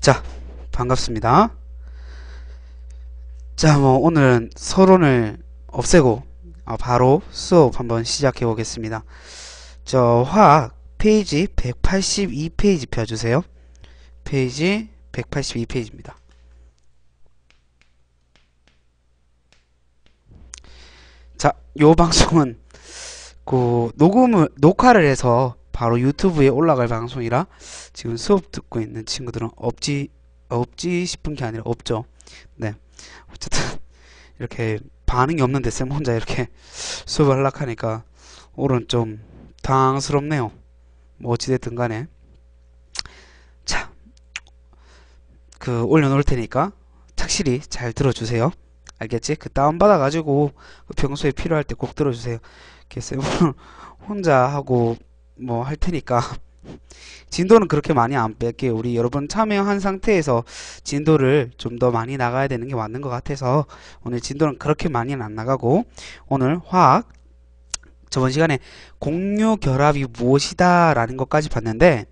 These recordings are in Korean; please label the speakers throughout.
Speaker 1: 자, 반갑습니다. 자, 오늘은 서론을 없애고 바로 수업 한번 시작해 보겠습니다. 저 화학 페이지 182페이지 펴주세요. 페이지 182페이지입니다. 자, 요 방송은 녹화를 해서 바로 유튜브에 올라갈 방송이라 지금 수업 듣고 있는 친구들은 없지 싶은 게 아니라 없죠. 네. 어쨌든 이렇게 반응이 없는데 쌤 혼자 이렇게 수업을 하려고 하니까 오늘은 좀 당황스럽네요. 뭐 어찌됐든 간에. 자, 올려놓을 테니까 착실히 잘 들어주세요. 알겠지? 다운받아 가지고 평소에 필요할 때 꼭 들어주세요. 이렇게 쌤 혼자 하고 뭐 할 테니까 진도는 그렇게 많이 안 뺄게요. 우리 여러분 참여한 상태에서 진도를 좀 더 많이 나가야 되는 게 맞는 것 같아서 오늘 진도는 그렇게 많이는 안 나가고, 오늘 화학 저번 시간에 공유결합이 무엇이다 라는 것까지 봤는데,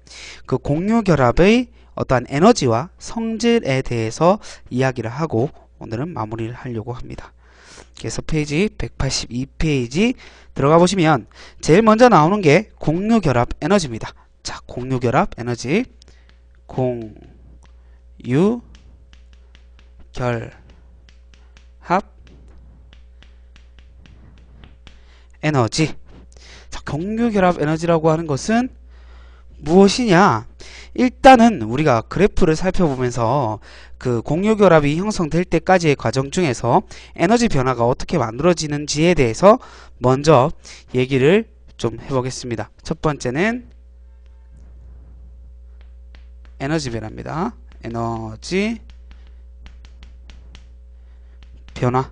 Speaker 1: 그 공유결합의 어떠한 에너지와 성질에 대해서 이야기를 하고 오늘은 마무리를 하려고 합니다. 그래서 페이지 182페이지 들어가 보시면 제일 먼저 나오는 게 공유결합 에너지입니다. 자, 공유결합 에너지, 공유결합 에너지. 자, 공유결합 에너지라고 하는 것은 무엇이냐? 일단은 우리가 그래프를 살펴보면서 그 공유결합이 형성될 때까지의 과정 중에서 에너지 변화가 어떻게 만들어지는지에 대해서 먼저 얘기를 좀 해보겠습니다. 첫 번째는 에너지 변화입니다. 에너지 변화.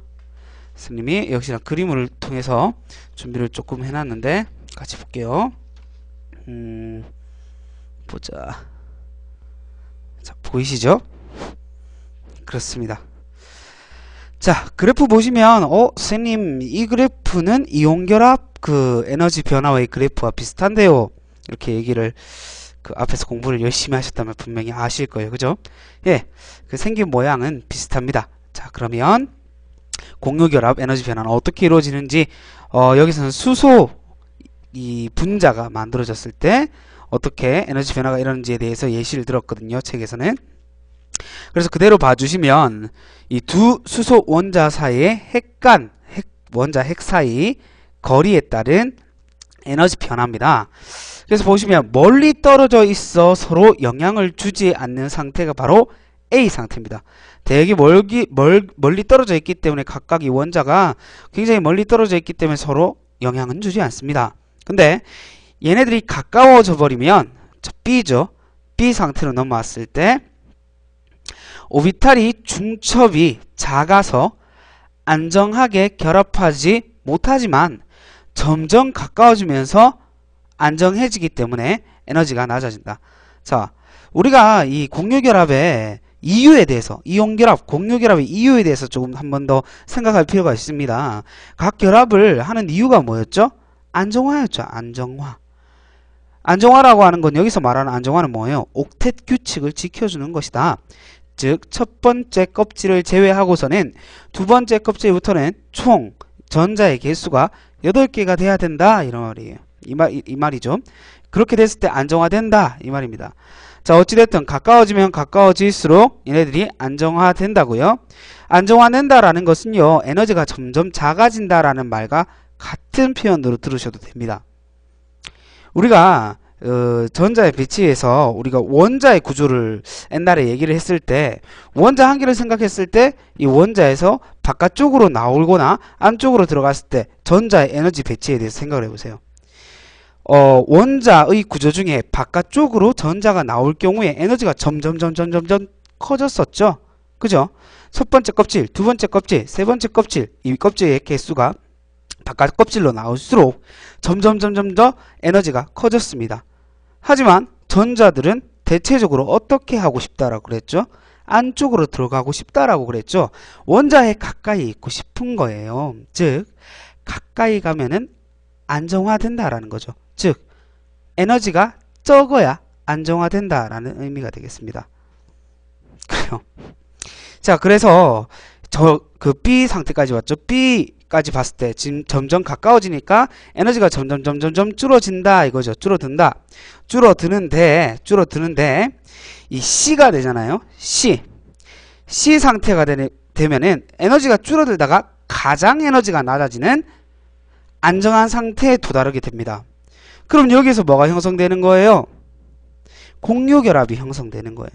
Speaker 1: 스님이 역시나 그림을 통해서 준비를 조금 해놨는데 같이 볼게요. 보자. 자, 보이시죠? 그렇습니다. 자, 그래프 보시면 선생님 이 그래프는 이온결합 에너지 변화의 그래프와 비슷한데요. 이렇게 얘기를 앞에서 공부를 열심히 하셨다면 분명히 아실 거예요. 그죠? 예, 생긴 모양은 비슷합니다. 자, 그러면 공유결합 에너지 변화는 어떻게 이루어지는지, 여기서는 수소 이 분자가 만들어졌을 때 어떻게 에너지 변화가 일어나는지에 대해서 예시를 들었거든요. 책에서는. 그래서 그대로 봐주시면 이 두 수소 원자 사이의 원자 핵 사이 거리에 따른 에너지 변화입니다. 그래서 보시면 멀리 떨어져 있어 서로 영향을 주지 않는 상태가 바로 A 상태입니다. 되게 멀리 떨어져 있기 때문에 각각 이 원자가 굉장히 멀리 떨어져 있기 때문에 서로 영향은 주지 않습니다. 근데 얘네들이 가까워져 버리면 B죠. B 상태로 넘어왔을 때 오비탈이 중첩이 작아서 안정하게 결합하지 못하지만 점점 가까워지면서 안정해지기 때문에 에너지가 낮아진다. 자, 우리가 이 공유결합의 이유에 대해서, 이온결합, 공유결합의 이유에 대해서 조금 한 번 더 생각할 필요가 있습니다. 각 결합을 하는 이유가 뭐였죠? 안정화였죠. 안정화. 안정화라고 하는 건, 여기서 말하는 안정화는 뭐예요? 옥텟 규칙을 지켜주는 것이다. 즉, 첫 번째 껍질을 제외하고서는 두 번째 껍질부터는 총 전자의 개수가 8개가 돼야 된다. 이런 말이에요. 이 말이죠. 그렇게 됐을 때 안정화된다. 이 말입니다. 자, 어찌됐든 가까워지면 가까워질수록 얘네들이 안정화된다고요. 안정화된다라는 것은요, 에너지가 점점 작아진다라는 말과 같은 표현으로 들으셔도 됩니다. 우리가 전자의 배치에서 우리가 원자의 구조를 옛날에 얘기를 했을 때, 원자 한 개를 생각했을 때 이 원자에서 바깥쪽으로 나오거나 안쪽으로 들어갔을 때 전자의 에너지 배치에 대해서 생각을 해보세요. 원자의 구조 중에 바깥쪽으로 전자가 나올 경우에 에너지가 점점 커졌었죠. 그죠? 첫 번째 껍질, 두 번째 껍질, 세 번째 껍질, 이 껍질의 개수가 바깥 껍질로 나올수록 점점 더 에너지가 커졌습니다. 하지만 전자들은 대체적으로 어떻게 하고 싶다라고 그랬죠? 안쪽으로 들어가고 싶다라고 그랬죠? 원자에 가까이 있고 싶은 거예요. 즉, 가까이 가면은 안정화된다라는 거죠. 즉, 에너지가 적어야 안정화된다라는 의미가 되겠습니다. 거예요. 자, 그래서 그 B 상태까지 왔죠. B까지 봤을 때 지금 점점 가까워지니까 에너지가 점점 줄어진다 이거죠. 줄어드는데 이 C가 되잖아요. C 상태가 되면은 에너지가 줄어들다가 가장 에너지가 낮아지는 안정한 상태에 도달하게 됩니다. 그럼 여기서 뭐가 형성되는 거예요? 공유결합이 형성되는 거예요.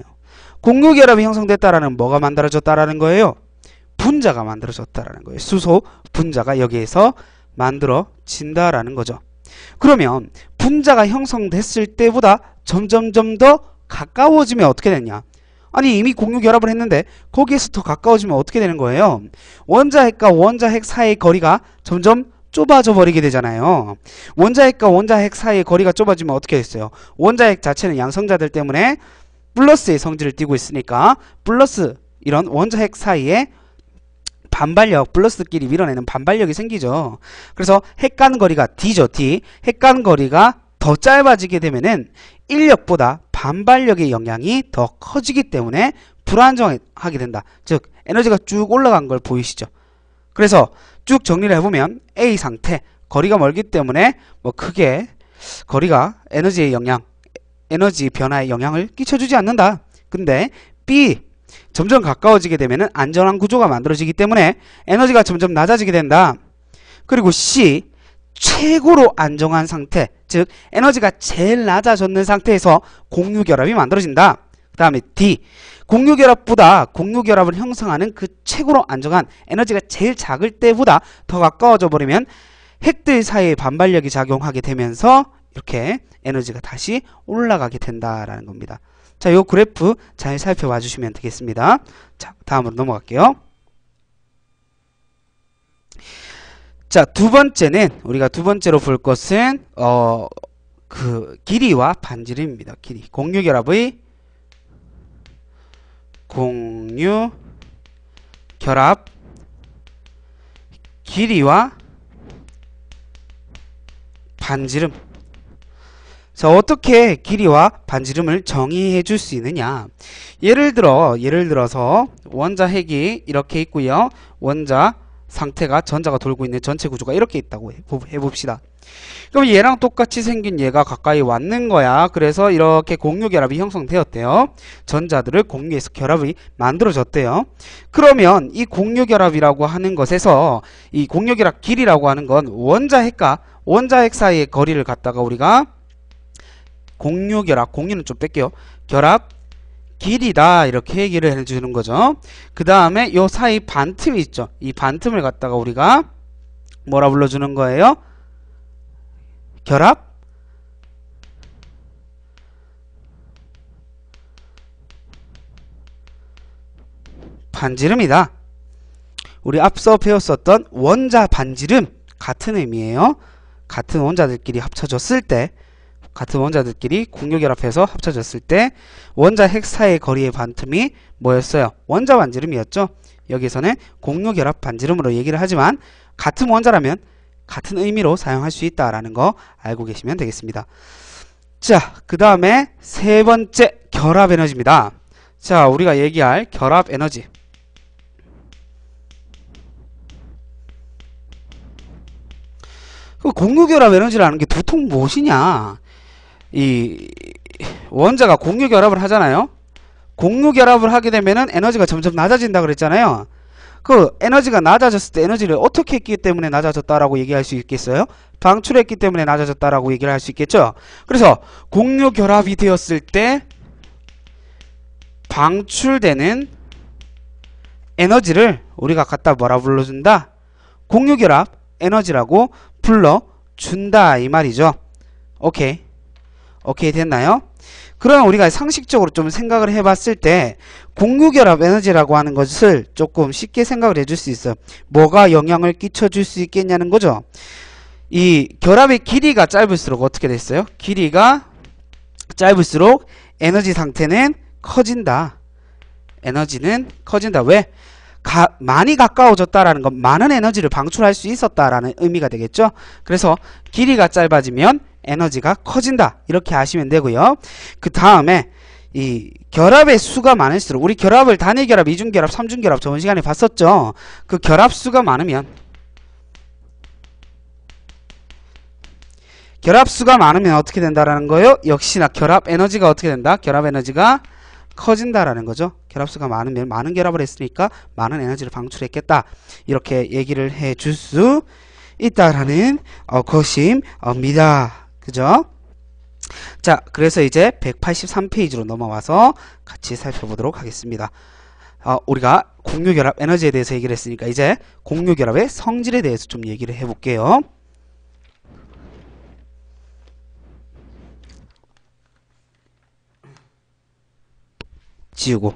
Speaker 1: 공유결합이 형성됐다라는 뭐가 만들어졌다라는 거예요? 분자가 만들어졌다라는 거예요. 수소 분자가 여기에서 만들어진다라는 거죠. 그러면 분자가 형성됐을 때보다 점점 더 가까워지면 어떻게 되냐? 아니 이미 공유결합을 했는데 거기에서 더 가까워지면 어떻게 되는 거예요? 원자핵과 원자핵 사이의 거리가 점점 좁아져 버리게 되잖아요. 원자핵과 원자핵 사이의 거리가 좁아지면 어떻게 됐어요? 원자핵 자체는 양성자들 때문에 플러스의 성질을 띠고 있으니까 플러스 이런 원자핵 사이에 반발력, 플러스끼리 밀어내는 반발력이 생기죠. 그래서 핵 간 거리가 D죠. D. 핵 간 거리가 더 짧아지게 되면은 인력보다 반발력의 영향이 더 커지기 때문에 불안정하게 된다. 즉 에너지가 쭉 올라간 걸 보이시죠. 그래서 쭉 정리를 해보면 A 상태 거리가 멀기 때문에 뭐 크게 거리가 에너지의 영향, 에너지 변화에 영향을 끼쳐주지 않는다. 근데 B 점점 가까워지게 되면 안전한 구조가 만들어지기 때문에 에너지가 점점 낮아지게 된다. 그리고 C 최고로 안정한 상태, 즉 에너지가 제일 낮아졌는 상태에서 공유결합이 만들어진다. 그 다음에 D 공유결합보다 공유결합을 형성하는 그 최고로 안정한 에너지가 제일 작을 때보다 더 가까워져 버리면 핵들 사이에 반발력이 작용하게 되면서 이렇게 에너지가 다시 올라가게 된다라는 겁니다. 자, 요 그래프 잘 살펴봐 주시면 되겠습니다. 자, 다음으로 넘어갈게요. 자, 두 번째는 우리가 두 번째로 볼 것은 그 길이와 반지름입니다. 길이. 공유결합의 공유결합 길이와 반지름. 자, 어떻게 길이와 반지름을 정의해 줄 수 있느냐? 예를 들어서 원자핵이 이렇게 있고요. 원자 상태가 전자가 돌고 있는 전체 구조가 이렇게 있다고 해봅시다. 그럼 얘랑 똑같이 생긴 얘가 가까이 왔는 거야. 그래서 이렇게 공유결합이 형성되었대요. 전자들을 공유해서 결합이 만들어졌대요. 그러면 이 공유결합이라고 하는 것에서 이 공유결합 길이라고 하는 건 원자핵과 원자핵 사이의 거리를 갖다가 우리가 공유결합, 공유는 좀 뺄게요. 결합 길이다 이렇게 얘기를 해주는 거죠. 그 다음에 요 사이 반틈이 있죠. 이 반틈을 갖다가 우리가 뭐라 불러주는 거예요? 결합 반지름이다. 우리 앞서 배웠었던 원자 반지름 같은 의미예요. 같은 원자들끼리 합쳐졌을 때, 같은 원자들끼리 공유결합해서 합쳐졌을 때 원자 핵 사이의 거리의 반틈이 뭐였어요? 원자 반지름이었죠. 여기서는 공유결합 반지름으로 얘기를 하지만 같은 원자라면 같은 의미로 사용할 수 있다라는 거 알고 계시면 되겠습니다. 자, 그 다음에 세 번째 결합 에너지입니다. 자, 우리가 얘기할 결합 에너지. 그 공유결합 에너지라는 게 도통 무엇이냐? 이 원자가 공유결합을 하잖아요. 공유결합을 하게 되면은 에너지가 점점 낮아진다 그랬잖아요. 그 에너지가 낮아졌을 때 에너지를 어떻게 했기 때문에 낮아졌다라고 얘기할 수 있겠어요? 방출했기 때문에 낮아졌다라고 얘기를 할 수 있겠죠. 그래서 공유결합이 되었을 때 방출되는 에너지를 우리가 갖다 뭐라 불러준다? 공유결합 에너지라고 불러준다 이 말이죠. 오케이 됐나요? 그러면 우리가 상식적으로 좀 생각을 해봤을 때 공유결합 에너지라고 하는 것을 조금 쉽게 생각을 해줄 수 있어요. 뭐가 영향을 끼쳐줄 수 있겠냐는 거죠. 이 결합의 길이가 짧을수록 어떻게 됐어요? 길이가 짧을수록 에너지 상태는 커진다. 에너지는 커진다. 왜? 많이 가까워졌다라는 건 많은 에너지를 방출할 수 있었다라는 의미가 되겠죠. 그래서 길이가 짧아지면 에너지가 커진다 이렇게 아시면 되고요. 그 다음에 이 결합의 수가 많을수록 우리 결합을 단위결합, 이중결합, 삼중결합 저번 시간에 봤었죠. 그 결합 수가 많으면 어떻게 된다라는 거예요? 역시나 결합 에너지가 어떻게 된다? 결합 에너지가 커진다라는 거죠. 결합수가 많으면 많은 결합을 했으니까 많은 에너지를 방출했겠다. 이렇게 얘기를 해줄 수 있다라는 것입니다. 그죠? 자, 그래서 이제 183페이지로 넘어와서 같이 살펴보도록 하겠습니다. 우리가 공유결합 에너지에 대해서 얘기를 했으니까 이제 공유결합의 성질에 대해서 좀 얘기를 해볼게요. 지우고.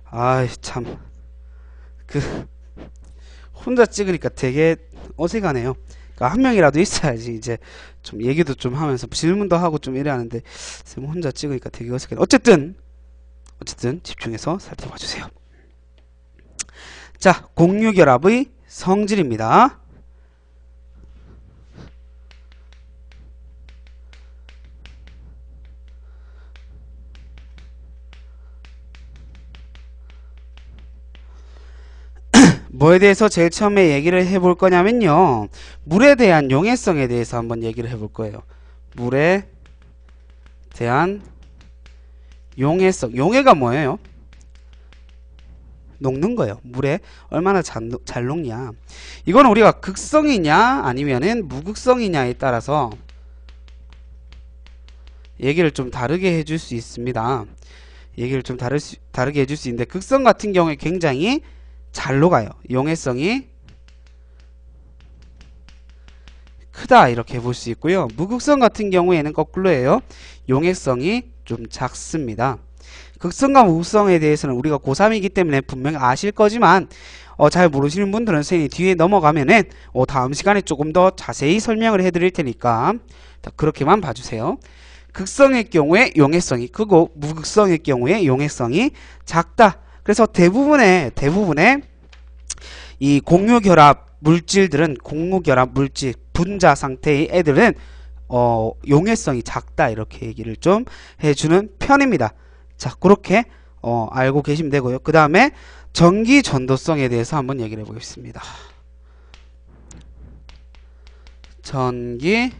Speaker 1: 아이 참 혼자 찍으니까 되게 어색하네요. 그러니까 한 명이라도 있어야지 이제 좀 얘기도 좀 하면서 질문도 하고 좀 이래 하는데 쌤 혼자 찍으니까 되게 어색하네. 어쨌든 집중해서 살펴봐 주세요. 자, 공유결합의 성질입니다. 뭐에 대해서 제일 처음에 얘기를 해볼 거냐면요. 물에 대한 용해성에 대해서 한번 얘기를 해볼 거예요. 물에 대한 용해성. 용해가 뭐예요? 녹는 거예요. 물에 얼마나 잘 녹냐. 이건 우리가 극성이냐 아니면은 무극성이냐에 따라서 얘기를 좀 다르게 해줄 수 있습니다. 얘기를 좀 다르게 해줄 수 있는데 극성 같은 경우에 굉장히 잘 녹아요. 용해성이 크다 이렇게 볼 수 있고요. 무극성 같은 경우에는 거꾸로예요. 용해성이 좀 작습니다. 극성과 무극성에 대해서는 우리가 고3이기 때문에 분명히 아실 거지만 잘 모르시는 분들은 선생님이 뒤에 넘어가면은 다음 시간에 조금 더 자세히 설명을 해드릴 테니까 그렇게만 봐주세요. 극성의 경우에 용해성이 크고 무극성의 경우에 용해성이 작다. 그래서 대부분의 이 공유결합 물질들은 공유결합 물질 분자 상태의 애들은 용해성이 작다 이렇게 얘기를 좀 해주는 편입니다. 자, 그렇게 알고 계시면 되고요. 그 다음에 전기 전도성에 대해서 한번 얘기를 해보겠습니다. 전기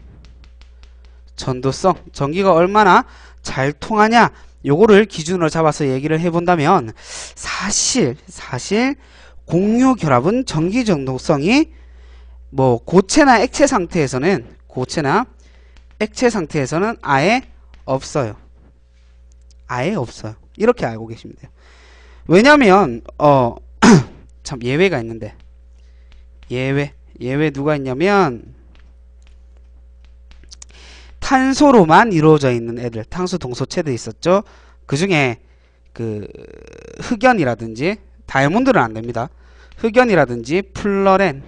Speaker 1: 전도성, 전기가 얼마나 잘 통하냐 요거를 기준으로 잡아서 얘기를 해본다면 사실 공유결합은 전기 전도성이 뭐 고체나 액체 상태에서는 아예 없어요. 아예 없어요. 이렇게 알고 계시면 돼요. 왜냐면 참 예외가 있는데 예외 누가 있냐면 탄소로만 이루어져 있는 애들, 탄소 동소체들 있었죠. 그 중에 그 흑연이라든지 다이아몬드는 안 됩니다. 흑연이라든지 플러렌,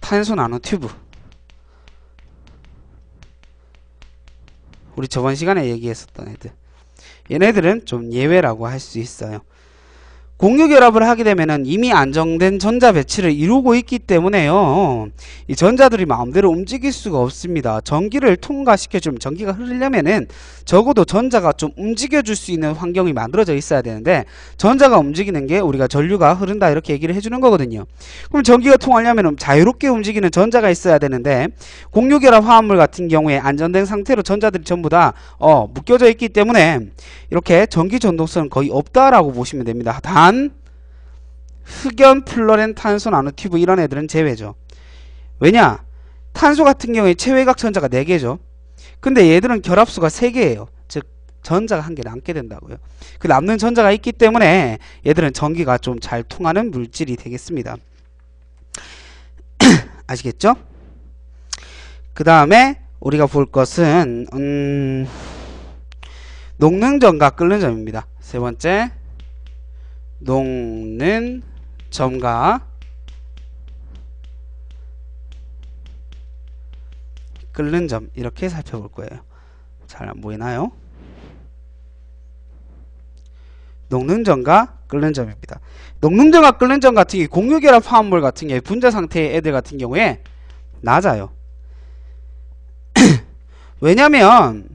Speaker 1: 탄소 나노 튜브. 우리 저번 시간에 얘기했었던 애들. 얘네들은 좀 예외라고 할 수 있어요. 공유결합을 하게 되면은 이미 안정된 전자 배치를 이루고 있기 때문에요. 이 전자들이 마음대로 움직일 수가 없습니다. 전기를 통과시켜주면 전기가 흐르려면은 적어도 전자가 좀 움직여줄 수 있는 환경이 만들어져 있어야 되는데 전자가 움직이는 게 우리가 전류가 흐른다 이렇게 얘기를 해주는 거거든요. 그럼 전기가 통하려면 자유롭게 움직이는 전자가 있어야 되는데 공유결합 화합물 같은 경우에 안정된 상태로 전자들이 전부 다 묶여져 있기 때문에 이렇게 전기 전도성은 거의 없다라고 보시면 됩니다. 단 흑연, 플러렌, 탄소, 나노튜브 이런 애들은 제외죠. 왜냐? 탄소 같은 경우에 체외각 전자가 4개죠. 근데 얘들은 결합수가 3개예요. 즉 전자가 1개 남게 된다고요. 그 남는 전자가 있기 때문에 얘들은 전기가 좀 잘 통하는 물질이 되겠습니다. 아시겠죠? 그 다음에 우리가 볼 것은 녹는 점과 끓는 점입니다. 세 번째, 녹는 점과 끓는 점 이렇게 살펴볼 거예요. 잘 안 보이나요? 녹는 점과 끓는 점입니다. 녹는 점과 끓는 점 같은 경우 공유결합 화합물 같은 경우에 분자 상태의 애들 같은 경우에 낮아요. 왜냐면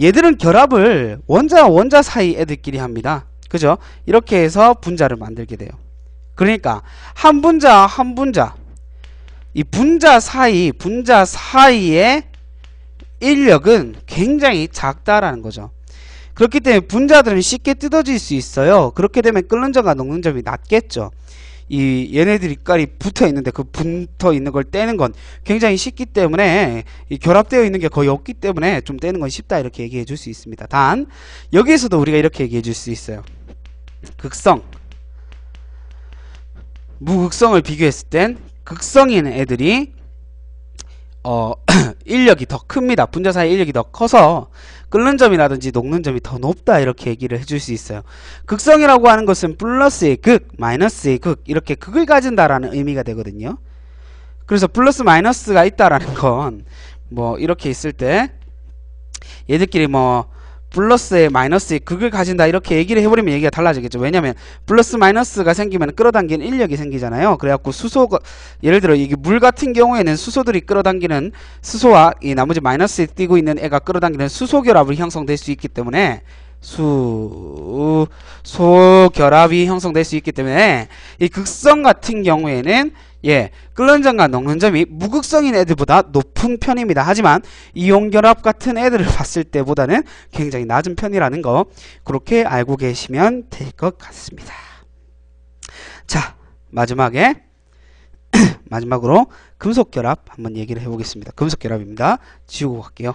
Speaker 1: 얘들은 결합을 원자와 원자 사이 애들끼리 합니다. 그죠? 이렇게 해서 분자를 만들게 돼요. 그러니까 한 분자와 한 분자, 이 분자 사이의 인력은 굉장히 작다라는 거죠. 그렇기 때문에 분자들은 쉽게 뜯어질 수 있어요. 그렇게 되면 끓는 점과 녹는 점이 낮겠죠. 이 얘네들이 깔이 붙어 있는데 그 붙어 있는 걸 떼는 건 굉장히 쉽기 때문에, 이 결합되어 있는 게 거의 없기 때문에 좀 떼는 건 쉽다 이렇게 얘기해 줄 수 있습니다. 단 여기에서도 우리가 이렇게 얘기해 줄 수 있어요. 극성, 무극성을 비교했을 땐 극성인 애들이 인력이 더 큽니다. 분자 사이 인력이 더 커서 끓는 점이라든지 녹는 점이 더 높다 이렇게 얘기를 해줄 수 있어요. 극성이라고 하는 것은 플러스의 극, 마이너스의 극, 이렇게 극을 가진다라는 의미가 되거든요. 그래서 플러스 마이너스가 있다라는 건 뭐 이렇게 있을 때 얘들끼리 뭐 플러스에 마이너스의 극을 가진다 이렇게 얘기를 해버리면 얘기가 달라지겠죠. 왜냐면 플러스 마이너스가 생기면 끌어당기는 인력이 생기잖아요. 그래갖고 수소가, 예를 들어 이게 물 같은 경우에는 수소들이 끌어당기는, 수소와 이 나머지 마이너스에 띄고 있는 애가 끌어당기는 수소결합이 형성될 수 있기 때문에, 소결합이 형성될 수 있기 때문에 이 극성 같은 경우에는 끓는 점과 녹는 점이 무극성인 애들보다 높은 편입니다. 하지만 이온결합 같은 애들을 봤을 때보다는 굉장히 낮은 편이라는 거, 그렇게 알고 계시면 될 것 같습니다. 자, 마지막으로 금속결합 한번 얘기를 해보겠습니다. 금속결합입니다. 지우고 갈게요.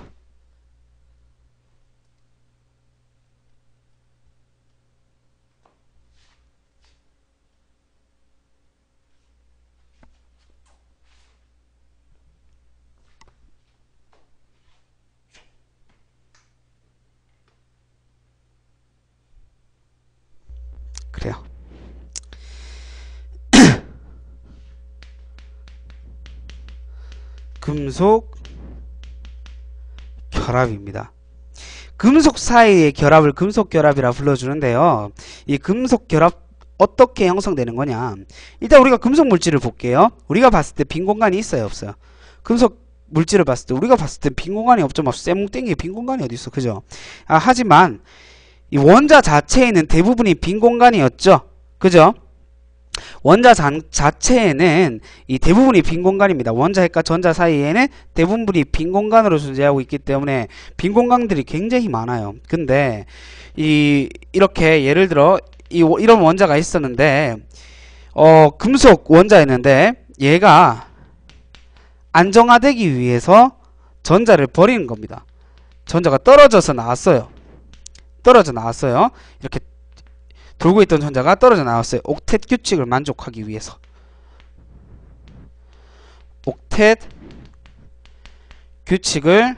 Speaker 1: 그래요. 금속 결합입니다. 금속 사이의 결합을 금속 결합이라 불러주는데요. 이 금속 결합 어떻게 형성되는 거냐? 일단 우리가 금속 물질을 볼게요. 우리가 봤을 때 빈 공간이 있어요, 없어요? 금속 물질을 봤을 때 우리가 봤을 때 빈 공간이 없죠. 막 쇠뭉땡이에 빈 공간이 어디 있어, 그죠? 하지만 이 원자 자체에는 대부분이 빈 공간이었죠. 그죠? 원자 자체에는 이 대부분이 빈 공간입니다. 원자 핵과 전자 사이에는 대부분이 빈 공간으로 존재하고 있기 때문에 빈 공간들이 굉장히 많아요. 근데 이렇게 예를 들어 이런 원자가 있었는데 금속 원자였는데 얘가 안정화되기 위해서 전자를 버리는 겁니다. 전자가 떨어져 나왔어요. 이렇게 돌고 있던 전자가 떨어져 나왔어요. 옥텟 규칙을 만족하기 위해서. 옥텟 규칙을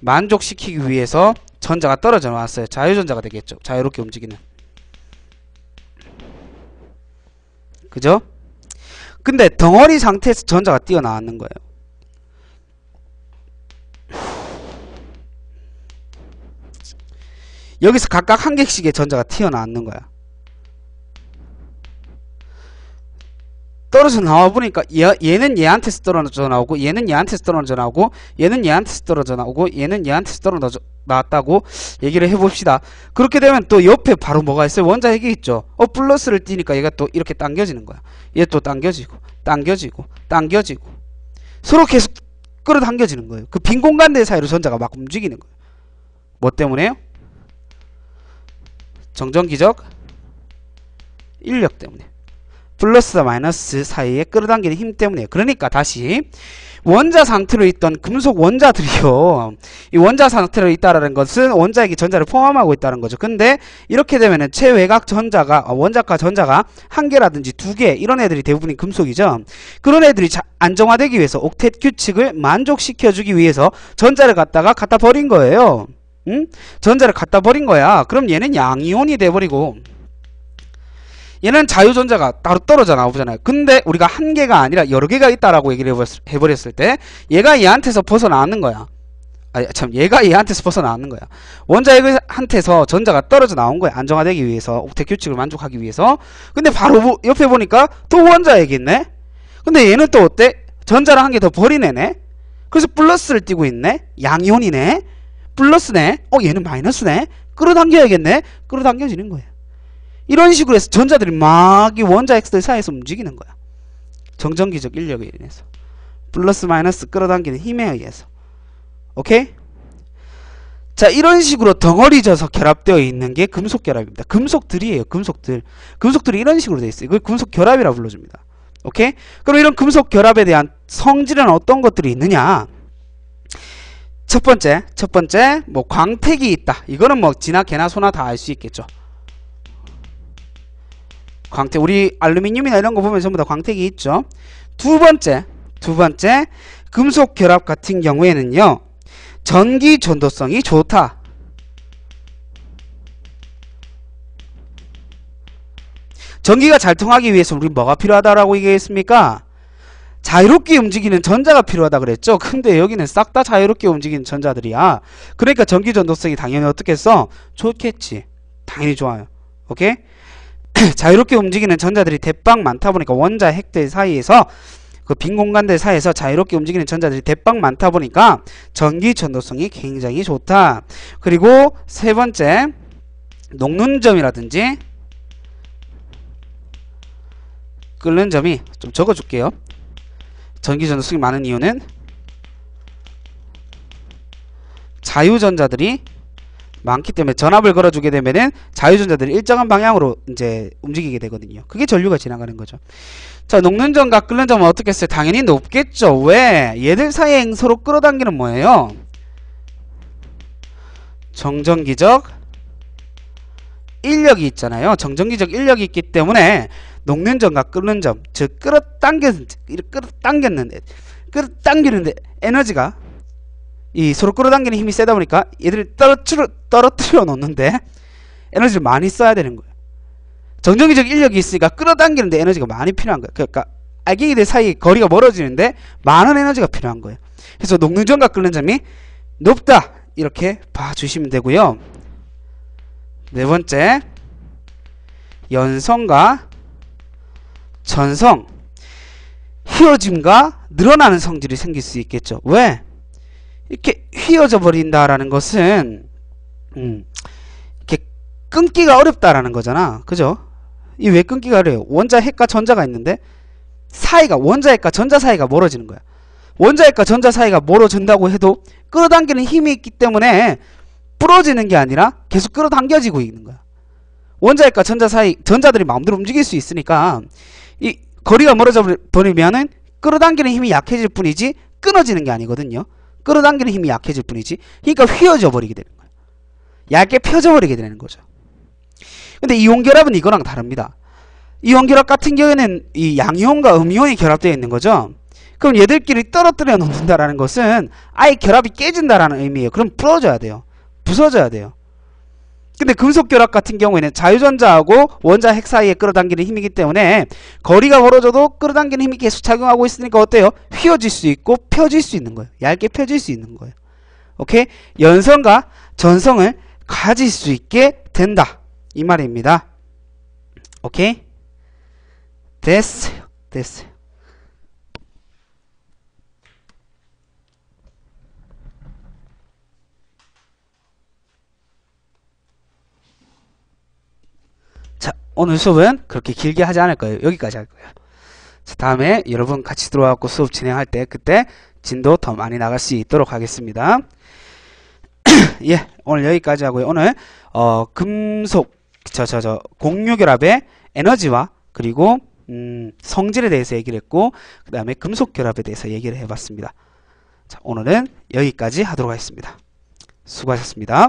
Speaker 1: 만족시키기 위해서 전자가 떨어져 나왔어요. 자유전자가 되겠죠. 자유롭게 움직이는. 그죠? 근데 덩어리 상태에서 전자가 뛰어나왔는 거예요. 여기서 각각 한 개씩의 전자가 튀어나왔는 거야. 떨어져 나와보니까 얘는 얘한테서 떨어져 나오고, 얘는 얘한테서 떨어져 나오고, 얘는 얘한테서 떨어져 나오고, 얘는 얘한테서 떨어져 나왔다고 얘기를 해봅시다. 그렇게 되면 또 옆에 바로 뭐가 있어요? 원자 핵이 있죠. 플러스를 띄니까 얘가 또 이렇게 당겨지는 거야. 얘 또 당겨지고 서로 계속 끌어당겨지는 거예요. 그 빈 공간들 사이로 전자가 막 움직이는 거예요. 뭐 때문에요? 정전기적 인력 때문에, 플러스와 마이너스 사이에 끌어당기는 힘 때문에. 그러니까 다시 원자 상태로 있던 금속 원자들이요, 이 원자 상태로 있다라는 것은 원자핵이 전자를 포함하고 있다는 거죠. 근데 이렇게 되면은 최외곽 전자가 원자과 전자가 한 개라든지 두 개, 이런 애들이 대부분이 금속이죠. 그런 애들이 안정화되기 위해서 옥텟 규칙을 만족시켜주기 위해서 전자를 갖다 버린 거예요. 응? 전자를 갖다 버린 거야. 그럼 얘는 양이온이 돼버리고 얘는 자유전자가 따로 떨어져 나오잖아요. 근데 우리가 한 개가 아니라 여러 개가 있다라고 얘기를 해버렸을 때 얘가 얘한테서 벗어나는 거야. 얘가 얘한테서 벗어나는 거야. 원자핵한테서 전자가 떨어져 나온 거야. 안정화되기 위해서, 옥텟 규칙을 만족하기 위해서. 근데 바로 옆에 보니까 또 원자핵이 있네. 근데 얘는 또 어때? 전자를 한 개 더 버린 애네. 그래서 플러스를 띄고 있네. 양이온이네. 플러스네. 얘는 마이너스네. 끌어당겨야겠네. 끌어당겨지는 거예요. 이런 식으로 해서 전자들이 막 이 원자 X들 사이에서 움직이는 거야. 정전기적 인력에 의해서. 플러스 마이너스 끌어당기는 힘에 의해서. 오케이? 자, 이런 식으로 덩어리져서 결합되어 있는 게 금속 결합입니다. 금속들이에요. 금속들. 금속들이 이런 식으로 되어 있어요. 이걸 금속 결합이라 불러줍니다. 오케이? 그럼 이런 금속 결합에 대한 성질은 어떤 것들이 있느냐? 첫 번째, 뭐 광택이 있다. 이거는 뭐 지나 개나 소나 다 알 수 있겠죠. 광택, 우리 알루미늄이나 이런 거 보면 전부 다 광택이 있죠. 두 번째, 금속 결합 같은 경우에는요, 전기 전도성이 좋다. 전기가 잘 통하기 위해서 우리 뭐가 필요하다라고 얘기했습니까? 자유롭게 움직이는 전자가 필요하다 그랬죠. 근데 여기는 싹 다 자유롭게 움직이는 전자들이야. 그러니까 전기 전도성이 당연히 어떻겠어? 좋겠지. 당연히 좋아요. 오케이? 자유롭게 움직이는 전자들이 대빵 많다 보니까 원자 핵들 사이에서 그 빈 공간들 사이에서 자유롭게 움직이는 전자들이 대빵 많다 보니까 전기 전도성이 굉장히 좋다. 그리고 세 번째, 녹는 점이라든지 끓는 점이 좀 적어줄게요. 전기 전도성이 많은 이유는 자유전자들이 많기 때문에 전압을 걸어주게 되면은 자유전자들이 일정한 방향으로 이제 움직이게 되거든요. 그게 전류가 지나가는 거죠. 자, 녹는 점과 끓는 점은 어떻게 했어요? 당연히 높겠죠. 왜? 얘들 사이에 서로 끌어당기는 뭐예요? 정전기적 인력이 있잖아요. 정전기적 인력이 있기 때문에 녹는 점과 끓는 점, 즉 끌어당기는데 에너지가 이 서로 끌어당기는 힘이 세다 보니까 얘들이 떨어뜨려 놓는데 에너지를 많이 써야 되는 거예요. 정전기적 인력이 있으니까 끌어당기는데 에너지가 많이 필요한 거예요. 그러니까 알갱이들 사이 거리가 멀어지는데 많은 에너지가 필요한 거예요. 그래서 녹는 점과 끓는 점이 높다 이렇게 봐주시면 되고요. 네 번째, 연성과 전성, 휘어짐과 늘어나는 성질이 생길 수 있겠죠. 왜? 이렇게 휘어져 버린다라는 것은 이렇게 끊기가 어렵다라는 거잖아. 그죠? 이 왜 끊기가 어려워요? 원자 핵과 전자가 있는데 사이가 원자 핵과 전자 사이가 멀어지는 거야. 원자 핵과 전자 사이가 멀어진다고 해도 끌어당기는 힘이 있기 때문에 부러지는 게 아니라 계속 끌어당겨지고 있는 거야. 원자 핵과 전자 사이 전자들이 마음대로 움직일 수 있으니까 이 거리가 멀어져 버리면은 끌어당기는 힘이 약해질 뿐이지 끊어지는 게 아니거든요. 끌어당기는 힘이 약해질 뿐이지. 그러니까 휘어져 버리게 되는 거예요. 얇게 펴져 버리게 되는 거죠. 근데 이온 결합은 이거랑 다릅니다. 이온 결합 같은 경우에는 이 양이온과 음이온이 결합되어 있는 거죠. 그럼 얘들끼리 떨어뜨려 놓는다라는 것은 아예 결합이 깨진다라는 의미예요. 그럼 부러져야 돼요. 부서져야 돼요. 근데 금속 결합 같은 경우에는 자유전자하고 원자 핵 사이에 끌어당기는 힘이기 때문에 거리가 멀어져도 끌어당기는 힘이 계속 작용하고 있으니까 어때요? 휘어질 수 있고 펴질 수 있는 거예요. 얇게 펴질 수 있는 거예요. 오케이? 연성과 전성을 가질 수 있게 된다. 이 말입니다. 오케이? 됐어요. 자, 오늘 수업은 그렇게 길게 하지 않을 거예요. 여기까지 할 거예요. 자, 다음에 여러분 같이 들어와서 수업 진행할 때 그때 진도 더 많이 나갈 수 있도록 하겠습니다. 예, 오늘 여기까지 하고요. 오늘 금속 공유결합의 에너지와 그리고 성질에 대해서 얘기를 했고 그 다음에 금속 결합에 대해서 얘기를 해봤습니다. 자, 오늘은 여기까지 하도록 하겠습니다. 수고하셨습니다.